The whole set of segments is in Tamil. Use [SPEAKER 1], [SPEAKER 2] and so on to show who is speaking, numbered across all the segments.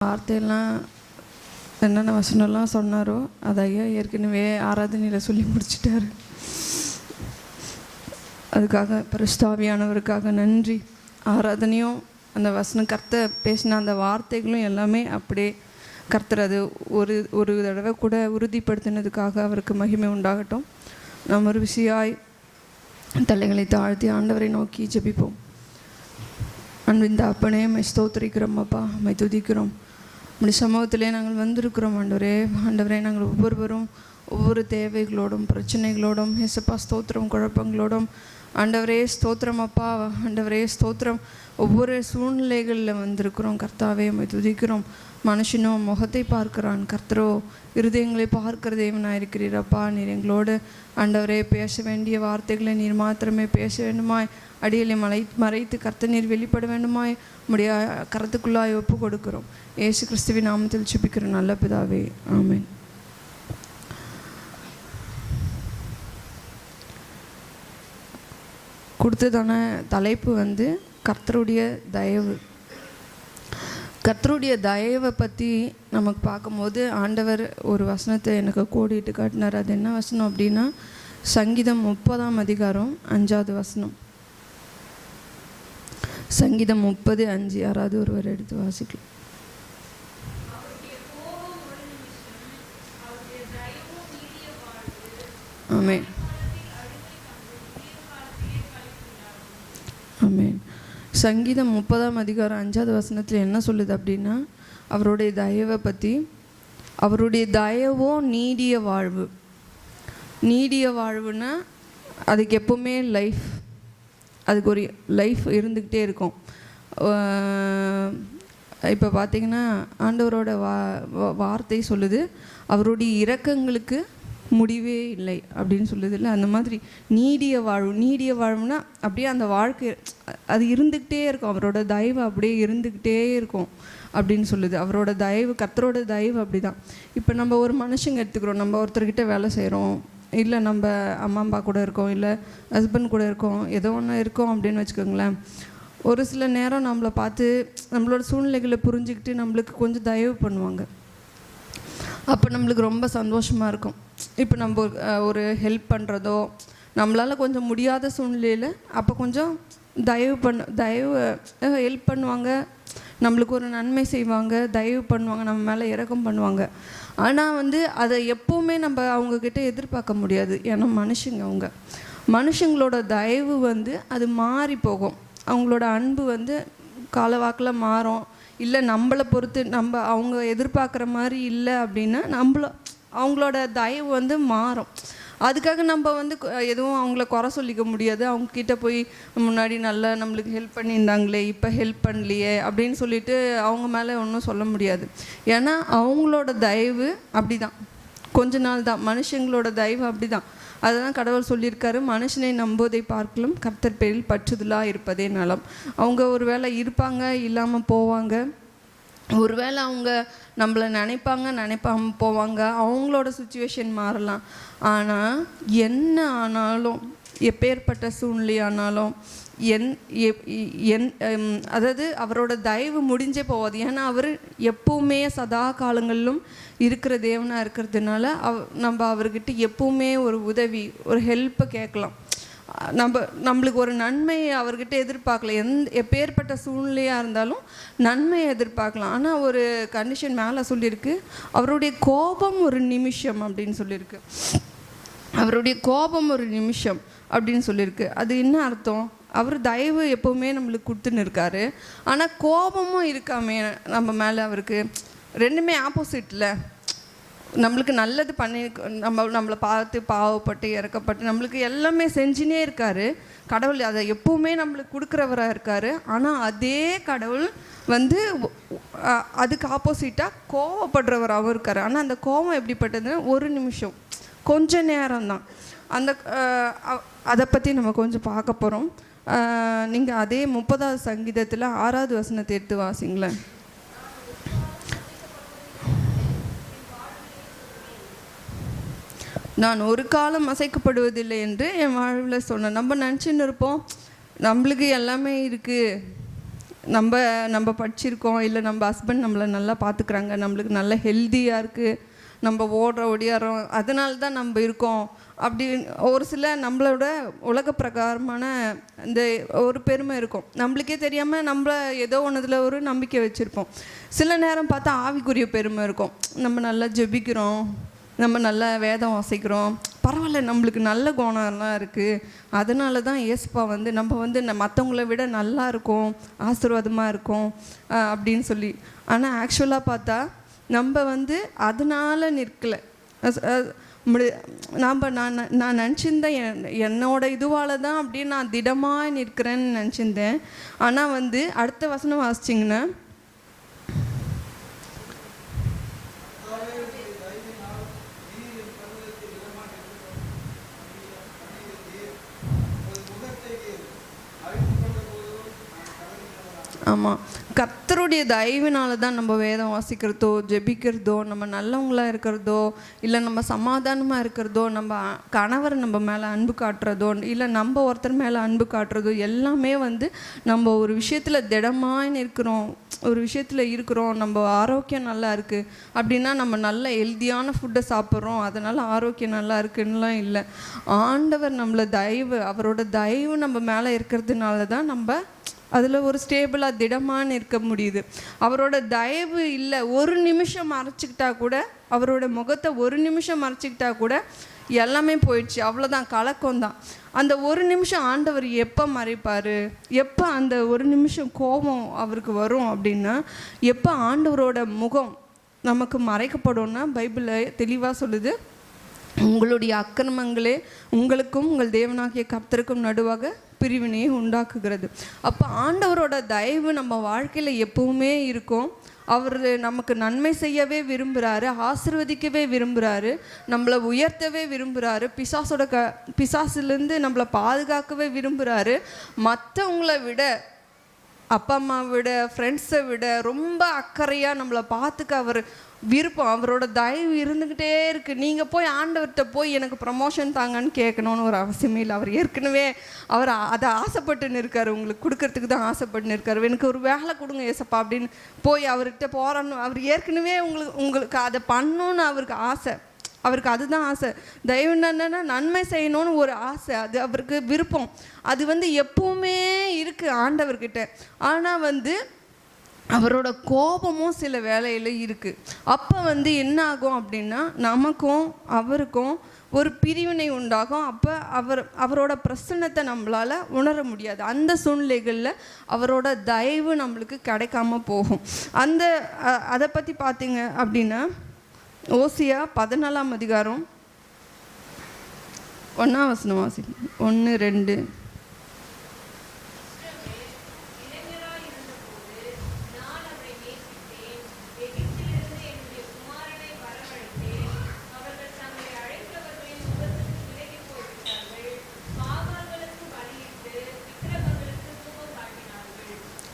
[SPEAKER 1] வார்த்தையெல்லாம் என்னென்ன வசனம்லாம் சொன்னாரோ அதை ஐயா ஏற்கனவே ஆராதனையில் சொல்லி முடிச்சிட்டாரு. அதுக்காக பரிசுத்தாவியானவருக்காக நன்றி. ஆராதனையும் அந்த வசனம் கர்த்தர் பேசின அந்த வார்த்தைகளும் எல்லாமே அப்படியே கர்த்தர் அது ஒரு தடவை கூட உறுதிப்படுத்தினதுக்காக அவருக்கு மகிமை உண்டாகட்டும். நாம் ஒரு விசியாய் தலைகளை தாழ்த்தி ஆண்டவரை நோக்கி ஜெபிப்போம். அன்பின் அப்பனே மை ஸ்தோத்திரிக்கிறோம் அப்பா, மை துதிக்கிறோம். இப்படி சமூகத்திலே நாங்கள் வந்திருக்கிறோம் ஆண்டவரே. நாங்கள் ஒவ்வொருவரும் ஒவ்வொரு தேவைகளோடும் பிரச்சனைகளோடும் ஏசப்பா ஸ்தோத்திரம் குழப்பங்களோடும் ஆண்டவரே ஸ்தோத்திரம் அப்பா, ஆண்டவரே ஸ்தோத்திரம் ஒவ்வொரு சூழ்நிலைகளில் வந்திருக்கிறோம். கர்த்தாவே மை துதிக்கிறோம். மனுஷனோ முகத்தை பார்க்கிறான், கர்த்தரோ இருதயங்களை பார்க்கிற தேவனாக இருக்கிறீரப்பா. நீர் எங்களோடு ஆண்டவரே பேச வேண்டிய வார்த்தைகளை நீர் மாத்திரமே பேச வேண்டுமாய் அடியலை மறைத்து கர்த்தர் நீர் வெளிப்பட வேண்டுமாய் உம்முடைய கருத்துக்குள்ளாய் ஒப்பு கொடுக்கிறோம். இயேசு கிறிஸ்துவின் நாமத்தில் ஜெபிக்கிற நல்ல பிதாவே, ஆமென். கொடுத்ததான தலைப்பு கர்த்தருடைய தயவு. கர்த்தருடைய தயவை பற்றி நமக்கு பார்க்கும்போது ஆண்டவர் ஒரு வசனத்தை எனக்கு கோடிட்டு காட்டினார். அது என்ன வசனம் அப்படின்னா, சங்கீதம் 30ஆம் அதிகாரம் 5வது வசனம். சங்கீதம் 30:5. யாராவது ஒருவர் எடுத்து வாசிக்கலாம். ஆமென், ஆமென். சங்கீதம் 30ஆம் அதிகாரம் 5வது வசனத்தில் என்ன சொல்லுது அப்படின்னா, அவருடைய தயவை பற்றி, அவருடைய தயவோ நீடிய வாழ்வு. நீடிய வாழ்வுன்னா அதுக்கு எப்போவுமே அதுக்கு ஒரு லைஃப் இருந்துக்கிட்டே இருக்கும். இப்போ பார்த்திங்கன்னா ஆண்டவரோட வார்த்தை சொல்லுது, அவருடைய இரக்கங்களுக்கு முடிவே இல்லை அப்படின்னு சொல்லுது இல்லை. அந்த மாதிரி நீடிய வாழ்வுனா அப்படியே அந்த வாழ்க்கை அது இருந்துக்கிட்டே இருக்கும். அவரோட தயவு அப்படியே இருந்துக்கிட்டே இருக்கும் அப்படின்னு சொல்லுது. அவரோட தயவு, கர்த்தரோட தயவு அப்படி தான். இப்போ நம்ம ஒரு மனுஷங்க எடுத்துக்கிறோம், நம்ம ஒருத்தர்கிட்ட வேலை செய்கிறோம், இல்லை நம்ம அம்மா அப்பா கூட இருக்கோம், இல்லை ஹஸ்பண்ட் கூட இருக்கோம், ஏதோ ஒன்று இருக்கோம் அப்படின்னு வச்சுக்கோங்களேன். ஒரு சில நேரம் நம்மளை பார்த்து நம்மளோட சூழ்நிலைகளை புரிஞ்சுக்கிட்டு நம்மளுக்கு கொஞ்சம் தயவு பண்ணுவாங்க. அப்போ நம்மளுக்கு ரொம்ப சந்தோஷமாக இருக்கும். இப்போ நம்ம ஒரு ஹெல்ப் பண்ணுறதோ, நம்மளால் கொஞ்சம் முடியாத சூழ்நிலையில் அப்போ கொஞ்சம் தயவு ஹெல்ப் பண்ணுவாங்க, நம்மளுக்கு ஒரு நன்மை செய்வாங்க, தயவு பண்ணுவாங்க, நம்ம மேலே இரக்கம் பண்ணுவாங்க. ஆனால் அதை எப்போவுமே நம்ம அவங்கக்கிட்ட எதிர்பார்க்க முடியாது. ஏன்னா மனுஷங்களோட தயவு அது மாறி போகும். அவங்களோட அன்பு காலவாக்கில் மாறும். இல்லை நம்மளை பொறுத்து அவங்க எதிர்பார்க்குற மாதிரி இல்லை அப்படின்னா அவங்களோட தயவு மாறும். அதுக்காக நம்ம எதுவும் அவங்கள குறை சொல்லிக்க முடியாது. அவங்கக்கிட்ட போய் முன்னாடி நல்லா நம்மளுக்கு ஹெல்ப் பண்ணியிருந்தாங்களே, இப்போ ஹெல்ப் பண்ணலையே அப்படின்னு சொல்லிட்டு அவங்க மேலே ஒன்றும் சொல்ல முடியாது. ஏன்னா அவங்களோட தயவு அப்படி தான், கொஞ்ச நாள் தான். மனுஷங்களோட தயவு அப்படி தான். அதுதான் கடவுள் சொல்லியிருக்காரு, மனுஷனை நம்புவதை பார்க்கலாம் கர்த்தர் பேரில் பற்றுதலாக இருப்பதே நலம். அவங்க ஒரு வேளை இருப்பாங்க, இல்லாமல் போவாங்க. ஒருவேளை அவங்க நம்மளை நினைப்பாமல் போவாங்க. அவங்களோட சுச்சுவேஷன் மாறலாம். ஆனால் என்ன ஆனாலும், எப்பேற்பட்ட சூழ்நிலை ஆனாலும், அதாவது அவரோட தயவு முடிஞ்சே போகாது. ஏன்னா அவர் எப்பவுமே சதா காலங்களிலும் இருக்கிற தேவனாக இருக்கிறதுனால நம்ம அவர்கிட்ட எப்பவுமே ஒரு உதவி, ஒரு ஹெல்ப்பை கேட்கலாம். நம்மளுக்கு ஒரு நன்மையை அவர்கிட்ட எதிர்பார்க்கலாம். எப்பேற்பட்ட சூழ்நிலையாக இருந்தாலும் நன்மையை எதிர்பார்க்கலாம். ஆனால் ஒரு கண்டிஷன் மேலே சொல்லியிருக்கு, அவருடைய கோபம் ஒரு நிமிஷம் அப்படின்னு சொல்லியிருக்கு. அவருடைய கோபம் ஒரு நிமிஷம் அப்படின்னு சொல்லியிருக்கு. அது என்ன அர்த்தம்? அவர் தயவு எப்போவுமே நம்மளுக்கு கொடுத்துன்னு இருக்காரு, ஆனால் கோபமும் இருக்காமே நம்ம மேலே அவருக்கு. ரெண்டுமே ஆப்போசிட்டில். நம்மளுக்கு நல்லது பண்ணி நம்மளை பார்த்து பாவப்பட்டு இறக்கப்பட்டு நம்மளுக்கு எல்லாமே செஞ்சுனே இருக்கார் கடவுள். அதை எப்பவுமே நம்மளுக்கு கொடுக்குறவராக இருக்கார். ஆனால் அதே கடவுள் அதுக்கு ஆப்போசிட்டாக கோவப்படுறவராகவும் இருக்கார். ஆனால் அந்த கோபம் எப்படிப்பட்டதுன்னா ஒரு நிமிஷம், கொஞ்ச நேரம்தான். அதை பற்றி நம்ம கொஞ்சம் பார்க்க போகிறோம். நீங்கள் அதே 30வது சங்கீதத்தில் 6வது வசனத்தை எடுத்து வாசிங்களேன். நான் ஒரு காலம் அசைக்கப்படுவதில்லை என்று என் வாழ்வில் சொன்னேன். நம்ம நினச்சின்னு இருப்போம், நம்மளுக்கு எல்லாமே இருக்குது, நம்ம நம்ம படிச்சிருக்கோம், இல்லை நம்ம ஹஸ்பண்ட் நம்மளை நல்லா பார்த்துக்குறாங்க, நம்மளுக்கு நல்ல ஹெல்த்தியாக இருக்குது, நம்ம ஓடியாரோம், அதனால தான் நம்ம இருக்கோம் அப்படி ஒரு சில நம்மளோட உலக பிரகாரமான இந்த ஒரு பெருமை இருக்கும். நம்மளுக்கே தெரியாமல் நம்மள ஏதோ ஒன்றுத்தில் ஒரு நம்பிக்கை வச்சுருப்போம். சில நேரம் பார்த்தா ஆவிக்குரிய பெருமை இருக்கும். நம்ம நல்லா ஜெபிக்கிறோம், நம்ம நல்லா வேதம் வாசிக்கிறோம், பரவாயில்ல நம்மளுக்கு நல்ல குணம்லாம் இருக்குது, அதனால தான் ஏசப்பா வந்து நம்ம வந்து மற்றவங்கள விட நல்லா இருக்கோம், ஆசீர்வாதமாக இருக்கோம் அப்படின்னு சொல்லி. ஆனால் ஆக்சுவலாக பார்த்தா நம்ம வந்து அதனால் நிற்கலை. நான் நினச்சிருந்தேன் என்னோட இதுவால் தான் அப்படின்னு நான் திடமாக நிற்கிறேன்னு நினச்சிருந்தேன். ஆனால் வந்து அடுத்த வசனம் வாசிச்சிங்கன்னா, ஆமாம், கர்த்தருடைய தயவினால தான் நம்ம வேதம் வாசிக்கிறதோ, ஜெபிக்கிறதோ, நம்ம நல்லவங்களாக இருக்கிறதோ, இல்லை நம்ம சமாதானமாக இருக்கிறதோ, நம்ம கணவர் நம்ம மேலே அன்பு காட்டுறதோ, இல்லை நம்ம ஒருத்தர் மேலே அன்பு காட்டுறதோ, எல்லாமே வந்து நம்ம ஒரு விஷயத்தில் திடமாக இருக்கிறோம், ஒரு விஷயத்தில் இருக்கிறோம், நம்ம ஆரோக்கியம் நல்லா இருக்குது அப்படின்னா நம்ம நல்ல ஹெல்த்தியான ஃபுட்டை சாப்பிட்றோம், அதனால் ஆரோக்கியம் நல்லா இருக்குன்னுலாம் இல்லை. ஆண்டவர் நம்மளை அவரோட தயவு நம்ம மேலே இருக்கிறதுனால தான் நம்ம அதில் ஒரு ஸ்டேபிளாக திடமாக இருக்க முடியுது. அவரோட தயவு இல்லை, ஒரு நிமிஷம் மறைச்சிக்கிட்டா கூட, அவரோட முகத்தை ஒரு நிமிஷம் மறைச்சிக்கிட்டா கூட எல்லாமே போயிடுச்சு, அவ்வளோதான், கலக்கம்தான். அந்த ஒரு நிமிஷம் ஆண்டவர் எப்போ மறைப்பார், எப்போ அந்த ஒரு நிமிஷம் கோபம் அவருக்கு வரும் அப்படின்னா, எப்போ ஆண்டவரோட முகம் நமக்கு மறைக்கப்படும்னா பைபிளில் தெளிவாக சொல்லுது, உங்களுடைய அக்கிரமங்களே உங்களுக்கும் உங்கள் தேவனாகிய கர்த்தருக்கும் நடுவாக பிரிவினையை உண்டாக்குகிறது. அப்போ ஆண்டவரோட தயவு நம்ம வாழ்க்கையில் எப்பவுமே இருக்கும். அவர் நமக்கு நன்மை செய்யவே விரும்புகிறாரு, ஆசீர்வதிக்கவே விரும்புகிறாரு, நம்மளை உயர்த்தவே விரும்புகிறாரு, பிசாசுலேருந்து நம்மளை பாதுகாக்கவே விரும்புகிறாரு. மற்றவங்கள விட, அப்பா அம்மாவை விட, ஃப்ரெண்ட்ஸை விட ரொம்ப அக்கறையாக நம்மளை பார்த்துக்க அவர் விருப்பம். அவரோட தயவு இருந்துக்கிட்டே இருக்குது. நீங்கள் போய் ஆண்டவர்கிட்ட போய் எனக்கு ப்ரமோஷன் தாங்கன்னு கேட்கணுன்னு ஒரு அவசியமே இல்லை. அவர் ஏற்கனவே அதை ஆசைப்பட்டுன்னு இருக்கார், உங்களுக்கு கொடுக்கறதுக்கு தான் ஆசைப்பட்டுன்னு இருக்கார். எனக்கு ஒரு வேலை கொடுங்க ஏசப்பா அப்படின்னு போய் அவர்கிட்ட போகிறன்னு அவர் ஏற்கனவே உங்களுக்கு அதை பண்ணணுன்னு அவருக்கு ஆசை. அவருக்கு அதுதான் ஆசை. தயவு என்னன்னா நன்மை செய்யணும்னு ஒரு ஆசை, அது அவருக்கு விருப்பம். அது வந்து எப்பவுமே இருக்குது ஆண்டவர்கிட்ட. ஆனால் வந்து அவரோட கோபமும் சில வேலையில் இருக்குது. அப்போ வந்து என்ன ஆகும் அப்படின்னா, நமக்கும் அவருக்கும் ஒரு பிரிவினை உண்டாகும். அப்போ அவரோட பிரசன்னத்தை நம்மளால் உணர முடியாது. அந்த சூழ்நிலைகளில் அவரோட தயவு நம்மளுக்கு கிடைக்காம போகும். அதை பற்றி பார்த்தீங்க அப்படின்னா, ஓசியா 14ஆம் அதிகாரம் 1ஆம் வசனம் வாசிக்கும். 1, 2.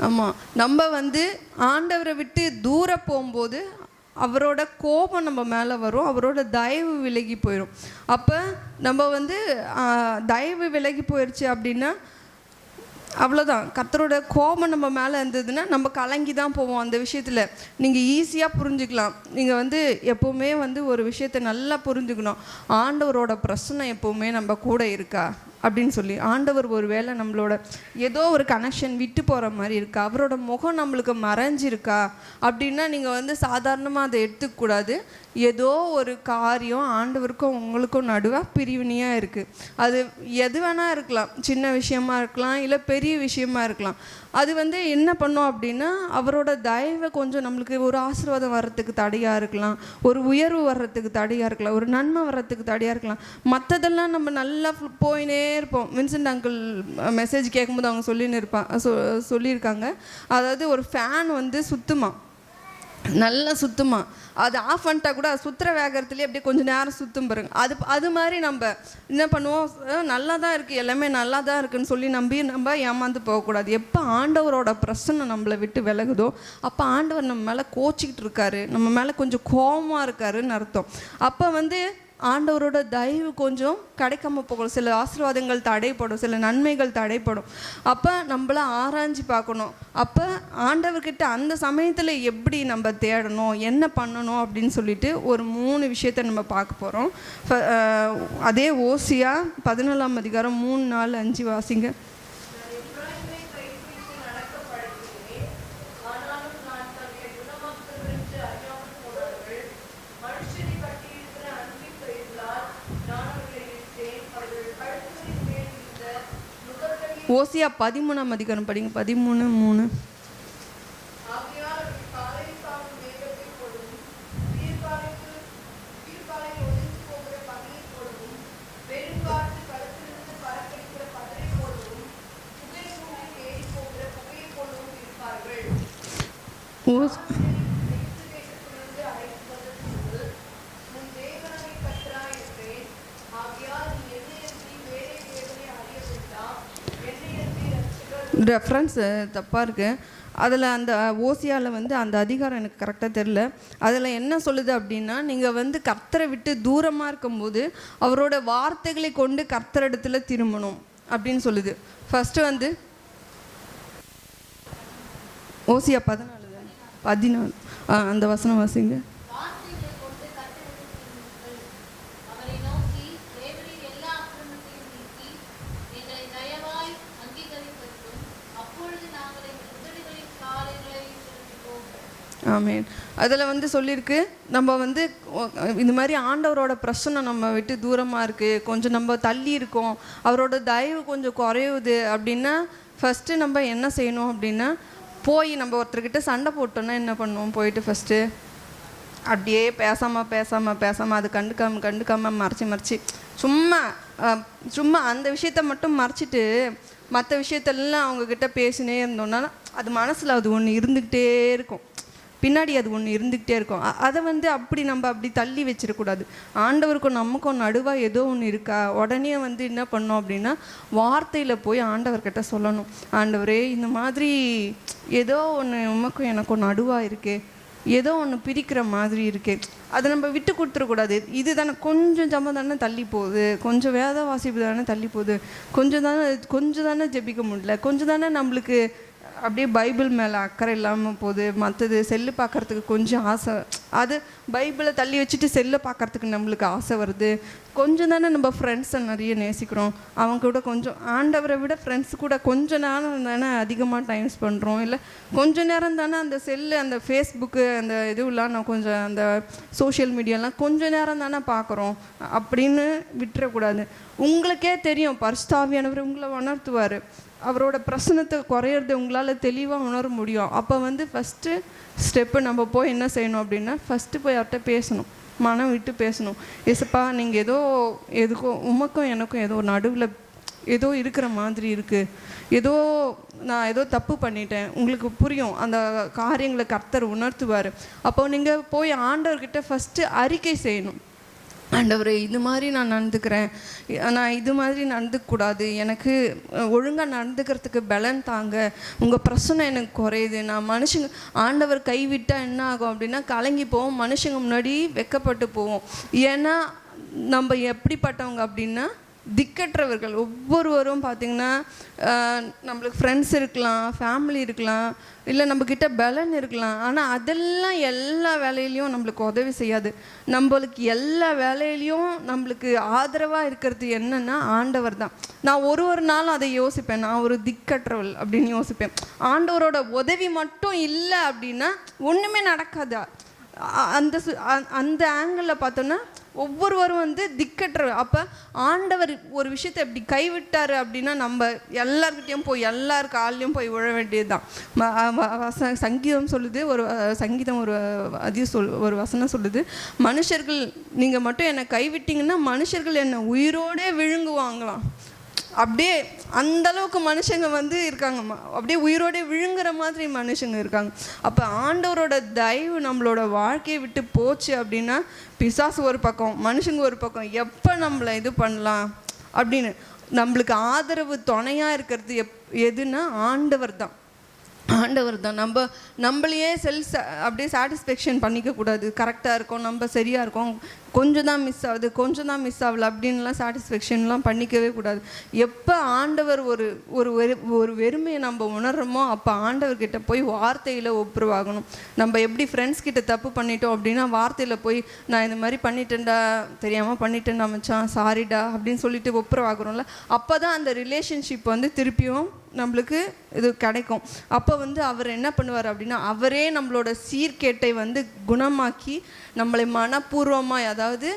[SPEAKER 1] ஆமாம், நம்ம வந்து ஆண்டவரை விட்டு தூர போகும்போது அவரோட கோபம் நம்ம மேலே வரும், அவரோட தயவு விலகி போயிடும். அப்போ நம்ம வந்து தயவு விலகி போயிடுச்சு அப்படின்னா அவ்வளோதான். கர்த்தரோட கோபம் நம்ம மேலே இருந்ததுன்னா நம்ம கலங்கி தான் போவோம். அந்த விஷயத்தில் நீங்கள் ஈஸியாக புரிஞ்சுக்கலாம். நீங்கள் வந்து எப்போவுமே வந்து ஒரு விஷயத்தை நல்லா புரிஞ்சுக்கணும், ஆண்டவரோட பிரச்சனை எப்போவுமே நம்ம கூட இருக்கா அப்படின்னு சொல்லி. ஆண்டவர் ஒரு வேளை நம்மளோட ஏதோ ஒரு கனெக்ஷன் விட்டு போகிற மாதிரி இருக்கா, அவரோட முகம் நம்மளுக்கு மறைஞ்சிருக்கா அப்படின்னா நீங்கள் வந்து சாதாரணமாக அதை எடுத்துக்கூடாது. ஏதோ ஒரு காரியம் ஆண்டவருக்கும் உங்களுக்கும் நடுவாக பிரிவினையாக இருக்குது. அது எது வேணால் இருக்கலாம், சின்ன விஷயமா இருக்கலாம், இல்லை பெரிய விஷயமா இருக்கலாம். அது வந்து என்ன பண்ணோம் அப்படின்னா, அவரோட தயவை கொஞ்சம் நம்மளுக்கு ஒரு ஆசீர்வாதம் வர்றதுக்கு தடையாக இருக்கலாம், ஒரு உயர்வு வர்றதுக்கு தடையாக இருக்கலாம், ஒரு நன்மை வர்றதுக்கு தடையாக இருக்கலாம். மற்றதெல்லாம் நம்ம நல்லா போயினே இருப்போம். வின்சென்ட் அங்கிள் மெசேஜ் கேட்கும்போது அவங்க சொல்லியிருக்காங்க, அதாவது ஒரு ஃபேன் வந்து சுத்துமா, நல்லா சுத்துமா, அது ஆஃப் பண்ணிட்டா கூட அது சுற்றுற வேகத்துலேயே அப்படியே கொஞ்சம் நேரம் சுற்றும் பாருங்க. அது மாதிரி நம்ம என்ன பண்ணுவோம், நல்லா தான் இருக்குது, எல்லாமே நல்லா தான் இருக்குதுன்னு சொல்லி நம்ம ஏமாந்து போகக்கூடாது. எப்போ ஆண்டவரோட பிரச்சனை நம்மளை விட்டு விலகுதோ அப்போ ஆண்டவர் நம்ம மேலே கோச்சிக்கிட்டு இருக்காரு, நம்ம மேலே கொஞ்சம் கோபமாக இருக்காருன்னு அர்த்தம். அப்போ வந்து ஆண்டவரோட தயவு கொஞ்சம் கிடைக்காம போகணும், சில ஆசீர்வாதங்கள் தடைப்படும், சில நன்மைகள் தடைப்படும். அப்போ நம்மள ஆராய்ஞ்சு பார்க்கணும். அப்போ ஆண்டவர்கிட்ட அந்த சமயத்தில் எப்படி நம்ம தேடணும், என்ன பண்ணணும் அப்படின்னு சொல்லிட்டு ஒரு 3 விஷயத்தை நம்ம பார்க்க போகிறோம். அதே ஓசியா 14ஆம் அதிகாரம் 3, 4, 5 வாசிங்க. ஓசியா 13ஆம் அதிகாரம் படிங்க, 13:3. ரெஃபரன்ஸ் தப்பாக இருக்குது. அதில் அந்த ஓசியாவில் வந்து அந்த அதிகாரம் எனக்கு கரெக்டாக தெரில. அதில் என்ன சொல்லுது அப்படின்னா, நீங்கள் வந்து கர்த்தரை விட்டு தூரமாக இருக்கும்போது அவரோட வார்த்தைகளை கொண்டு கர்த்தர் இடத்துல திரும்பணும் அப்படின்னு சொல்லுது. ஃபஸ்ட்டு வந்து ஓசியா 14 அந்த வசனம் வாசிங்க. ஆமேன். அதில் வந்து சொல்லியிருக்கு, நம்ம வந்து இந்த மாதிரி ஆண்டவரோட பிரச்சனை நம்ம விட்டு தூரமாக இருக்குது, கொஞ்சம் நம்ம தள்ளி இருக்கோம், அவரோட தயவு கொஞ்சம் குறையுது அப்படின்னா ஃபஸ்ட்டு நம்ம என்ன செய்யணும் அப்படின்னா, போய் நம்ம ஒருத்தர்கிட்ட சண்டை போட்டோன்னா என்ன பண்ணுவோம், போயிட்டு ஃபஸ்ட்டு அப்படியே பேசாமல் அது கண்டுக்காமல் மறைச்சி சும்மா அந்த விஷயத்த மட்டும் மறைச்சிட்டு மற்ற விஷயத்தெல்லாம் அவங்கக்கிட்ட பேசினே இருந்தோம்னா அது மனசில் அது ஒன்று இருந்துக்கிட்டே இருக்கும், பின்னாடி அது ஒன்று இருந்துக்கிட்டே இருக்கும். அதை வந்து அப்படி தள்ளி வச்சிடக்கூடாது. ஆண்டவருக்கும் நமக்கும் நடுவாக ஏதோ ஒன்று இருக்கா, உடனே வந்து என்ன பண்ணோம் அப்படின்னா வார்த்தையில் போய் ஆண்டவர்கிட்ட சொல்லணும், ஆண்டவரே இந்த மாதிரி ஏதோ ஒன்று உமக்கும் எனக்கும் நடுவாக இருக்கே, ஏதோ ஒன்று பிரிக்கிற மாதிரி இருக்கே, அதை நம்ம விட்டு கொடுத்துடக்கூடாது. இது தானே கொஞ்சம் ஜபம் தானே தள்ளி போகுது, கொஞ்சம் வேத வாசிப்பு தானே தள்ளி போகுது, கொஞ்சம் தானே ஜெபிக்க முடியல, கொஞ்சம் தானே நம்மளுக்கு அப்படியே பைபிள் மேலே அக்கறை இல்லாமல் போகுது, மற்றது செல்லு பார்க்குறதுக்கு கொஞ்சம் ஆசை, அது பைபிளை தள்ளி வச்சுட்டு செல்லை பார்க்குறதுக்கு நம்மளுக்கு ஆசை வருது, கொஞ்சம் தானே நம்ம ஃப்ரெண்ட்ஸை நிறைய நேசிக்கிறோம், அவங்க கூட கொஞ்சம் ஆண்டவரை விட ஃப்ரெண்ட்ஸ் கூட கொஞ்சம் நேரம் தானே அதிகமாக டைம் பண்ணுறோம், இல்லை கொஞ்சம் நேரம் தானே அந்த செல்லு அந்த ஃபேஸ்புக்கு அந்த இதுவெல்லாம் நான் கொஞ்சம் அந்த சோஷியல் மீடியாலாம் கொஞ்சம் நேரம் தானே பார்க்குறோம் அப்படின்னு விட்டுறக்கூடாது. உங்களுக்கே தெரியும், பரிசுத்த ஆவியானவர் உங்களை உணர்த்துவார், அவரோட பிரச்சனத்தை குறையிறது உங்களால் தெளிவாக உணர முடியும். அப்போ வந்து ஃபஸ்ட்டு ஸ்டெப்பு நம்ம போய் என்ன செய்யணும் அப்படின்னா, ஃபஸ்ட்டு போய் அவர்கிட்ட பேசணும், மனம் விட்டு பேசணும். ஏசப்பா நீங்கள் எதுக்கோ உமக்கும் எனக்கும் ஏதோ நடுவில் ஏதோ இருக்கிற மாதிரி இருக்குது, நான் ஏதோ தப்பு பண்ணிட்டேன், உங்களுக்கு புரியும், அந்த காரியங்களை கர்த்தர் உணர்த்துவார். அப்போ நீங்கள் போய் ஆண்டவர்கிட்ட ஃபஸ்ட்டு அறிக்கை செய்யணும், ஆண்டவரே இது மாதிரி நான் நடந்துக்கிறேன், நான் இது மாதிரி நடந்துக்கூடாது, எனக்கு ஒழுங்காக நடந்துக்கிறதுக்கு பலன் தாங்க, உங்கள் பிரச்சனை எனக்கு குறையுது, நான் மனுஷங்க ஆண்டவர் கைவிட்டால் என்ன ஆகும் அப்படின்னா கலங்கி போவோம், மனுஷங்க முன்னாடி வெக்கப்பட்டு போவோம். ஏன்னா நம்ம எப்படிப்பட்டவங்க அப்படின்னா திக்கற்றவர்கள். ஒவ்வொருவரும் பார்த்திங்கன்னா நம்மளுக்கு ஃப்ரெண்ட்ஸ் இருக்கலாம், ஃபேமிலி இருக்கலாம், இல்லை நம்மக்கிட்ட பலன் இருக்கலாம், ஆனால் அதெல்லாம் எல்லா வேலையிலையும் நம்மளுக்கு உதவி செய்யாது. நம்மளுக்கு எல்லா வேலையிலையும் நம்மளுக்கு ஆதரவாக இருக்கிறது என்னென்னா ஆண்டவர் தான். நான் ஒரு நாளும் அதை யோசிப்பேன், நான் ஒரு திக்கற்றவள் அப்படின்னு யோசிப்பேன். ஆண்டவரோட உதவி மட்டும் இல்லை அப்படின்னா ஒன்றுமே நடக்காது. அந்த ஆங்கிளில் பார்த்தோன்னா ஒவ்வொருவரும் வந்து திக்கற்ற. அப்போ ஆண்டவர் ஒரு விஷயத்தை எப்படி கைவிட்டார் அப்படின்னா நம்ம எல்லாருக்கிட்டையும் போய் எல்லார் காலையும் போய் விழ வேண்டியது தான். சங்கீதம் சொல்லுது, ஒரு வசனம் சொல்லுது, மனுஷர்கள் நீங்கள் மட்டும் என்னை கைவிட்டீங்கன்னா மனுஷர்கள் என்னை உயிரோடே விழுங்குவாங்களாம். அப்படியே அந்தளவுக்கு மனுஷங்க வந்து இருக்காங்க, அப்படியே உயிரோடே விழுங்குற மாதிரி மனுஷங்க இருக்காங்க. அப்போ ஆண்டவரோட தயவு நம்மளோட வாழ்க்கையை விட்டு போச்சு அப்படின்னா பிசாசு ஒரு பக்கம், மனுஷங்க ஒரு பக்கம், எப்போ நம்மளை இது பண்ணலாம் அப்படின்னு நம்மளுக்கு ஆதரவு துணையாக இருக்கிறது எதுன்னா ஆண்டவர் தான். ஆண்டவர் தான். நம்மளையே அப்படியே சாட்டிஸ்ஃபேக்ஷன் பண்ணிக்கக்கூடாது. கரெக்டாக இருக்கோம், நம்ம சரியாக இருக்கோம், கொஞ்சம் தான் மிஸ் ஆகுது, கொஞ்சம் தான் மிஸ் ஆகலை அப்படின்லாம் சாட்டிஸ்ஃபேக்ஷன்லாம் பண்ணிக்கவே கூடாது. எப்போ ஆண்டவர் ஒரு வெறுமையை நம்ம உணர்றோமோ அப்போ ஆண்டவர்கிட்ட போய் வார்த்தையில் ஒப்புரவாகணும். நம்ம எப்படி ஃப்ரெண்ட்ஸ் கிட்ட தப்பு பண்ணிட்டோம் அப்படின்னா வார்த்தையில் போய் நான் இந்த மாதிரி பண்ணிட்டேன்டா, தெரியாமல் பண்ணிட்டேன்டா மச்சான், சாரிடா அப்படின்னு சொல்லிட்டு ஒப்புரவாகிறோம்ல, அப்போ தான் அந்த ரிலேஷன்ஷிப் வந்து திருப்பியும் நம்மளுக்கு இது கிடைக்கும். அப்போ வந்து அவர் என்ன பண்ணுவார் அப்படின்னா அவரே நம்மளோட சீர்கேட்டை வந்து குணமாக்கி நம்மளை மனப்பூர்வமாக, அதாவது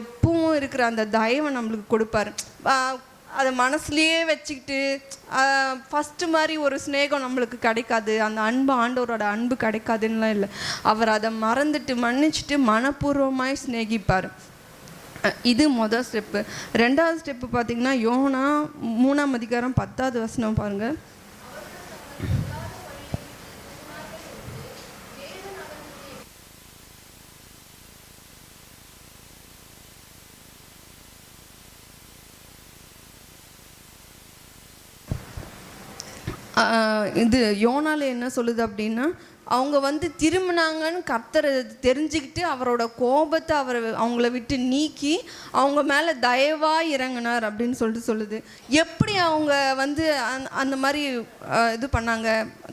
[SPEAKER 1] எப்பவும் இருக்கிற அந்த தயவை நம்மளுக்கு கொடுப்பார். அதை மனசுலேயே வச்சுக்கிட்டு ஃபஸ்ட்டு மாதிரி ஒரு ஸ்நேகம் நம்மளுக்கு கிடைக்காது, அந்த அன்பு ஆண்டவரோட அன்பு கிடைக்காதுன்னெலாம் இல்லை. அவர் அதை மறந்துட்டு மன்னிச்சுட்டு மனப்பூர்வமாய் ஸ்நேகிப்பார். இது மொதல் ஸ்டெப்பு. ரெண்டாவது ஸ்டெப்பு பார்த்திங்கன்னா யோனா 3ஆம் அதிகாரம் 10வது வசனம் பாருங்கள். இது யோனால என்ன சொல்லுது அப்படின்னா, அவங்க வந்து திரும்பினாங்கன்னு கர்த்தரை தெரிஞ்சுக்கிட்டு அவரோட கோபத்தை அவங்கள விட்டு நீக்கி அவங்க மேலே தயவாக இறங்கினார் அப்படின்னு சொல்லுது. எப்படி அவங்க வந்து அந்த மாதிரி இது பண்ணாங்க,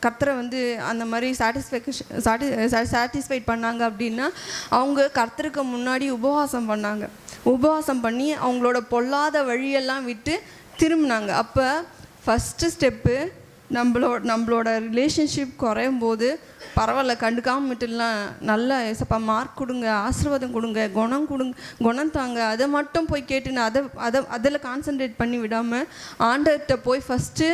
[SPEAKER 1] கர்த்தரை வந்து அந்த மாதிரி சாட்டிஸ்ஃபைட் பண்ணாங்க அப்படின்னா, அவங்க கர்த்தருக்கு முன்னாடி உபவாசம் பண்ணாங்க. உபவாசம் பண்ணி அவங்களோட பொல்லாத வழியெல்லாம் விட்டு திரும்பினாங்க. அப்போ ஃபஸ்ட்டு ஸ்டெப்பு, நம்மளோட ரிலேஷன்ஷிப் குறையும் போது பரவாயில்ல, கண்டுக்காமல் விட்டுலாம், நல்லா ஏசப்பா மார்க் கொடுங்க, ஆசீர்வாதம் கொடுங்க, குணம் தாங்க, அதை மட்டும் போய் கேட்டுன்னு அதில் கான்சன்ட்ரேட் பண்ணி விடாமல் ஆண்டவர்கிட்ட போய் ஃபஸ்ட்டு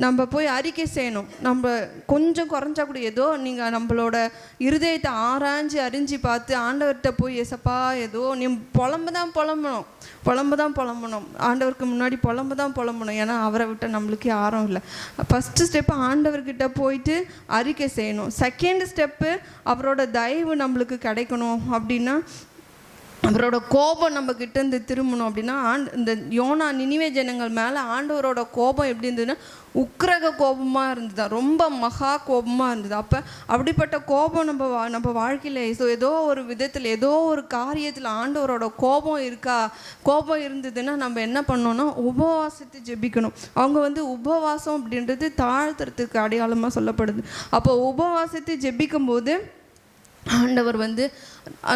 [SPEAKER 1] நம்ம போய் அறிக்கை செய்யணும். நம்ம கொஞ்சம் குறைஞ்சா கூட ஏதோ நீங்கள் நம்மளோட இருதயத்தை ஆராய்ஞ்சு அறிஞ்சு பார்த்து ஆண்டவர்கிட்ட போய் ஏசப்பா ஏதோ நீ புலம்பு தான் புலம்பணும், ஆண்டவருக்கு முன்னாடி புலம்பணும். ஏன்னா அவரை விட்ட நம்மளுக்கு யாரும் இல்லை. ஃபஸ்ட்டு ஸ்டெப்பு ஆண்டவர்கிட்ட போயிட்டு அறிக்கை செய்யணும். செகண்ட் ஸ்டெப்பு அவரோட தயவு நம்மளுக்கு கிடைக்கணும் அப்படின்னா, அவரோட கோபம் நம்ம கிட்டேருந்து திரும்பணும் அப்படின்னா, இந்த யோனா நினிவே ஜனங்கள் மேலே ஆண்டவரோட கோபம் எப்படி இருந்ததுன்னா உக்கிரக கோபமாக இருந்தது, ரொம்ப மகா கோபமாக இருந்தது. அப்போ அப்படிப்பட்ட கோபம் நம்ம வாழ்க்கையில் ஏதோ ஒரு விதத்தில் ஏதோ ஒரு காரியத்தில் ஆண்டவரோட கோபம் இருந்ததுன்னா நம்ம என்ன பண்ணோன்னா உபவாசத்தை ஜெபிக்கணும். அவங்க வந்து உபவாசம் அப்படின்றது தாழ்த்துறதுக்கு அடையாளமாக சொல்லப்படுது. அப்போ உபவாசத்தை ஜெபிக்கும் போது ஆண்டவர் வந்து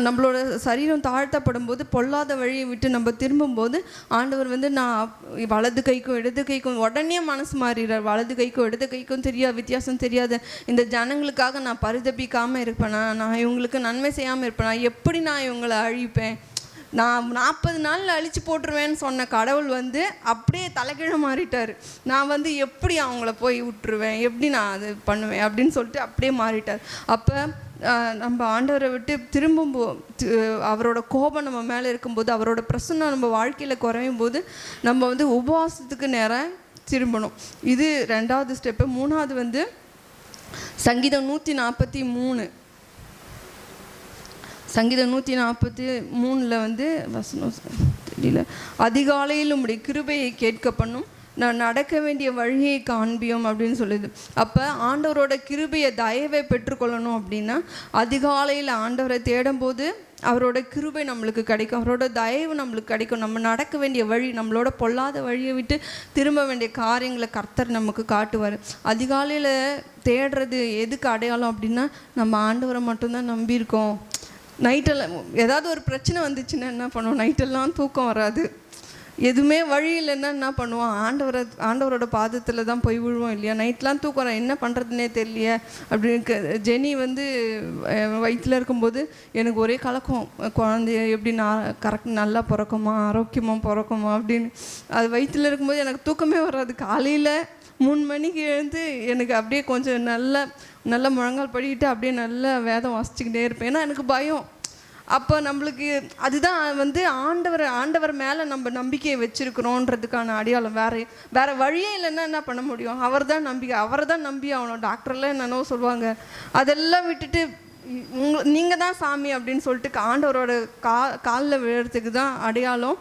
[SPEAKER 1] நம்மளோட சரீரம் தாழ்த்தப்படும் போது பொல்லாத வழியை விட்டு நம்ம திரும்பும்போது ஆண்டவர் வந்து நான் வலது கைக்கும் இடது கைக்கும் உடனே மனசு மாறிடுறார். வலது கைக்கும் இடது கைக்கும் வித்தியாசம் தெரியாத இந்த ஜனங்களுக்காக நான் பரிதபிக்காமல் இருப்பேனா, நான் இவங்களுக்கு நன்மை செய்யாமல் இருப்பேனா, எப்படி நான் இவங்களை அழிப்பேன், நான் 40 நாளில் அழிச்சு போட்டுருவேன்னு சொன்ன கடவுள் வந்து அப்படியே தலைகீழ மாறிட்டார். நான் வந்து எப்படி அவங்கள போய் விட்டுருவேன், எப்படி நான் அது பண்ணுவேன் அப்படின்னு சொல்லிட்டு அப்படியே மாறிட்டார். அப்போ நம்ம ஆண்டவரை விட்டு அவரோட கோபம் நம்ம மேலே இருக்கும்போது, அவரோட பிரசன்னம் நம்ம வாழ்க்கையில் குறையும் போது நம்ம வந்து உபவாசத்துக்கு நேரம் திரும்பணும். இது ரெண்டாவது ஸ்டெப்பு. மூணாவது வந்து சங்கீதம் 143 வந்து வசனம் தெரியல, அதிகாலையில் உம்முடைய கிருபையை கேட்க பண்ணும், நான் நடக்க வேண்டிய வழியை காண்பியும் அப்படின்னு சொல்லுது. அப்போ ஆண்டவரோட கிருபையை தயவை பெற்றுக்கொள்ளணும் அப்படின்னா அதிகாலையில் ஆண்டவரை தேடும்போது அவரோட கிருபை நம்மளுக்கு கிடைக்கும், அவரோட தயவு நம்மளுக்கு கிடைக்கும். நம்ம நடக்க வேண்டிய வழி, நம்மளோட பொல்லாத வழியை விட்டு திரும்ப வேண்டிய காரியங்களை கர்த்தர் நமக்கு காட்டுவார். அதிகாலையில் தேடுறது எதுக்கு அடையாளம் அப்படின்னா, நம்ம ஆண்டவரை மட்டும்தான் நம்பியிருக்கோம். நைட்டெல்லாம் ஏதாவது ஒரு பிரச்சனை வந்துச்சுன்னா என்ன பண்ணுவோம், நைட்டெல்லாம் தூக்கம் வராது, எதுவுமே வழி இல்லைன்னா என்ன பண்ணுவோம், ஆண்டவரோட பாதத்தில் தான் போய் விழுவோம் இல்லையா. நைட்லாம் தூக்கம் என்ன பண்ணுறதுனே தெரியலையே அப்படின்னு ஜெனி வந்து வயிற்றில் இருக்கும்போது எனக்கு ஒரே கலக்கம், குழந்தைய எப்படி நல்லா பிறக்குமா, ஆரோக்கியமாக பிறக்குமா அப்படின்னு. அது வயிற்றில் இருக்கும்போது எனக்கு தூக்கமே வராது. காலையில் 3 மணிக்கு எழுந்து எனக்கு அப்படியே கொஞ்சம் நல்ல முழங்கால் படிக்கிட்டு அப்படியே நல்ல வேதம் வாசிச்சுக்கிட்டே இருப்பேன். ஏன்னா எனக்கு பயம். அப்போ நம்மளுக்கு அதுதான் வந்து ஆண்டவர் மேலே நம்ம நம்பிக்கையை வச்சுருக்கிறோன்றதுக்கான அடையாளம். வேறு வழியே இல்லைன்னா என்ன பண்ண முடியும், அவரை தான் நம்பி ஆகணும். டாக்டர்லாம் என்னென்னோ சொல்லுவாங்க, அதெல்லாம் விட்டுட்டு நீங்கள் தான் சாமி அப்படின்னு சொல்லிட்டு ஆண்டவரோட காலில் விழுறதுக்கு தான் அடையாளம்.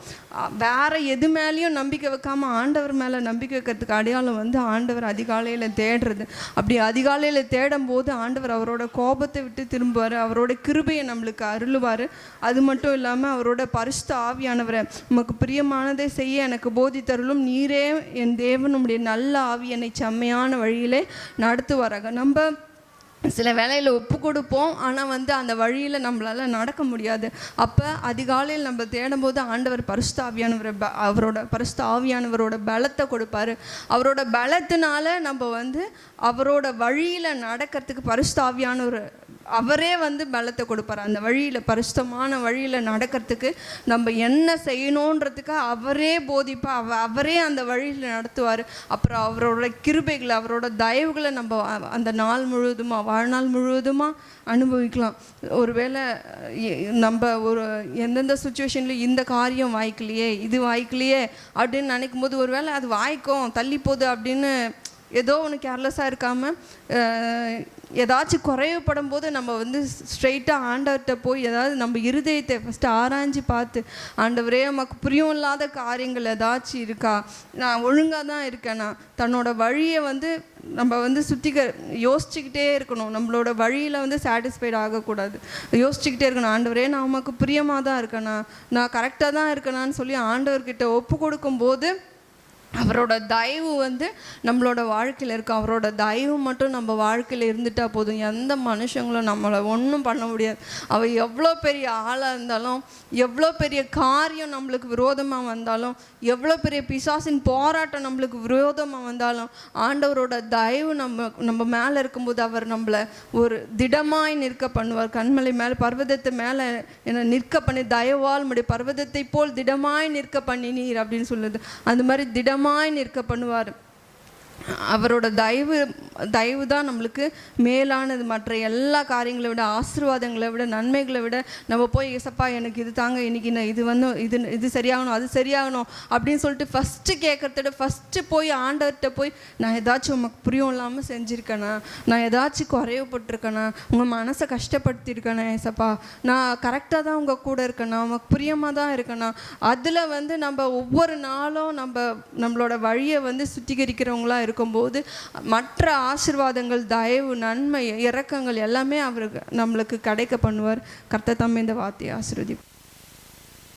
[SPEAKER 1] வேறு எது மேலேயும் நம்பிக்கை வைக்காமல் ஆண்டவர் மேலே நம்பிக்கை வைக்கிறதுக்கு அடையாளம் வந்து ஆண்டவர் அதிகாலையில் தேடுறது. அப்படி அதிகாலையில் தேடும் போது ஆண்டவர் அவரோட கோபத்தை விட்டு திரும்புவார், அவரோட கிருபையை நம்மளுக்கு அருளுவார். அது மட்டும் இல்லாமல் அவரோட பரிசுத்த ஆவியானவரை நமக்கு பிரியமானதை செய்ய எனக்கு போதித்தருளும், நீரே என் தேவன், உம்முடைய நல்ல ஆவி என்னை செம்மையான வழியிலே நடத்துவாராக. நம்ம சில வேலையில் ஒப்பு கொடுப்போம், ஆனால் வந்து அந்த வழியில் நம்மளால் நடக்க முடியாது. அப்போ அதிகாலையில் நம்ம தேடும்போது ஆண்டவர் பரிசுத்த ஆவியானவரை அவரோட பரிசுத்த ஆவியானவரோட பலத்தை கொடுப்பார். அவரோட பலத்தினால நம்ம வந்து அவரோட வழியில் நடக்கிறதுக்கு பரிசுத்த ஆவியானவர் அவரே வந்து பலத்தை கொடுப்பார். அந்த வழியில் பரிசுத்தமான வழியில் நடக்கிறதுக்கு நம்ம என்ன செய்யணுன்றதுக்கு அவரே போதிப்பார், அவரே அந்த வழியில் நடத்துவார். அப்புறம் அவரோட கிருபைகளை அவரோட தயவுகளை நம்ம அந்த நாள் முழுவதுமாக வாழ்நாள் முழுவதுமாக அனுபவிக்கலாம். ஒருவேளை நம்ம ஒரு எந்தெந்த சுச்சுவேஷன்லையும் இந்த காரியம் வாய்க்கலையே, இது வாய்க்கலையே அப்படின்னு நினைக்கும் போது ஒருவேளை அது வாய்க்கும் தள்ளி போகுது அப்படின்னு ஏதோ ஒன்று கேர்லெஸ்ஸாக இருக்காமல் ஏதாச்சும் குறைவுப்படும் போது நம்ம வந்து ஸ்ட்ரெயிட்டாக ஆண்டவர்கிட்ட போய் ஏதாவது நம்ம இருதயத்தை ஃபஸ்ட்டு ஆராய்ஞ்சு பார்த்து, ஆண்டவரே நமக்கு புரியும் இல்லாத காரியங்கள் ஏதாச்சும் இருக்கா, நான் ஒழுங்காக தான் இருக்கேனா, தன்னோட வழியை வந்து நம்ம வந்து யோசிச்சுக்கிட்டே இருக்கணும். நம்மளோட வழியில் வந்து சாட்டிஸ்ஃபைட் ஆகக்கூடாது, யோசிச்சுக்கிட்டே இருக்கணும். ஆண்டவரே நான் நமக்கு பிரியமாக தான் இருக்கேனா, நான் கரெக்டாக தான் இருக்கேனான்னு சொல்லி ஆண்டவர்கிட்ட ஒப்பு கொடுக்கும்போது அவரோட தயவு வந்து நம்மளோட வாழ்க்கையில் இருக்கும். அவரோட தயவு மட்டும் நம்ம வாழ்க்கையில் இருந்துட்டால் போதும், எந்த மனுஷங்களும் நம்மளை ஒன்றும் பண்ண முடியாது. அவள் எவ்வளோ பெரிய ஆளாக இருந்தாலும், எவ்வளோ பெரிய காரியம் நம்மளுக்கு விரோதமாக வந்தாலும், எவ்வளோ பெரிய பிசாசின் போராட்டம் நம்மளுக்கு விரோதமாக வந்தாலும், ஆண்டவரோட தயவு நம்ம மேலே இருக்கும்போது அவர் நம்மளை ஒரு திடமாய் நிற்க பண்ணுவார். கண்மலை மேலே பர்வதத்தை மேலே என்ன நிற்க பண்ணி, தயவால் முடிய பர்வதத்தை போல் திடமாய் நிற்க பண்ணினீர் அப்படின்னு சொல்லுது. அந்த மாதிரி திடமாய் நிற்க பண்ணுவார். அவரோட தயவு தான் நம்மளுக்கு மேலானது. மற்ற எல்லா காரியங்களை விட, ஆசீர்வாதங்களை விட, நன்மைகளை விட நம்ம போய் ஏசப்பா எனக்கு இது தாங்க, இன்னைக்கு நான் இது வந்து இது சரியாகணும், அது சரியாகணும் அப்படின்னு சொல்லிட்டு ஃபஸ்ட்டு கேட்குறத ஃபஸ்ட்டு போய் ஆண்டவர்கிட்ட போய் நான் ஏதாச்சும் உமக்கு புரியும் இல்லாமல் செஞ்சுருக்கேனா, நான் ஏதாச்சும் குறைவுபட்டிருக்கேனா, உங்கள் மனசை கஷ்டப்படுத்தியிருக்கேனா ஏசப்பா, நான் கரெக்டாக தான் உங்கள் கூட இருக்கேனா, உமக்கு பிரியமாக தான் இருக்கேனா, அதில் வந்து நம்ம ஒவ்வொரு நாளும் நம்மளோட வழியை வந்து சுத்திகரிக்கிறவங்களா இருக்கும்போது மற்ற ஆசீர்வாதங்கள், தயவு, நன்மை, இரக்கங்கள் எல்லாமே அவருக்கு நம்மளுக்கு கிடைக்க பண்ணுவார். கர்த்தர் தம்மை இந்த வார்த்தையை ஆசீர்வதிப்பார்.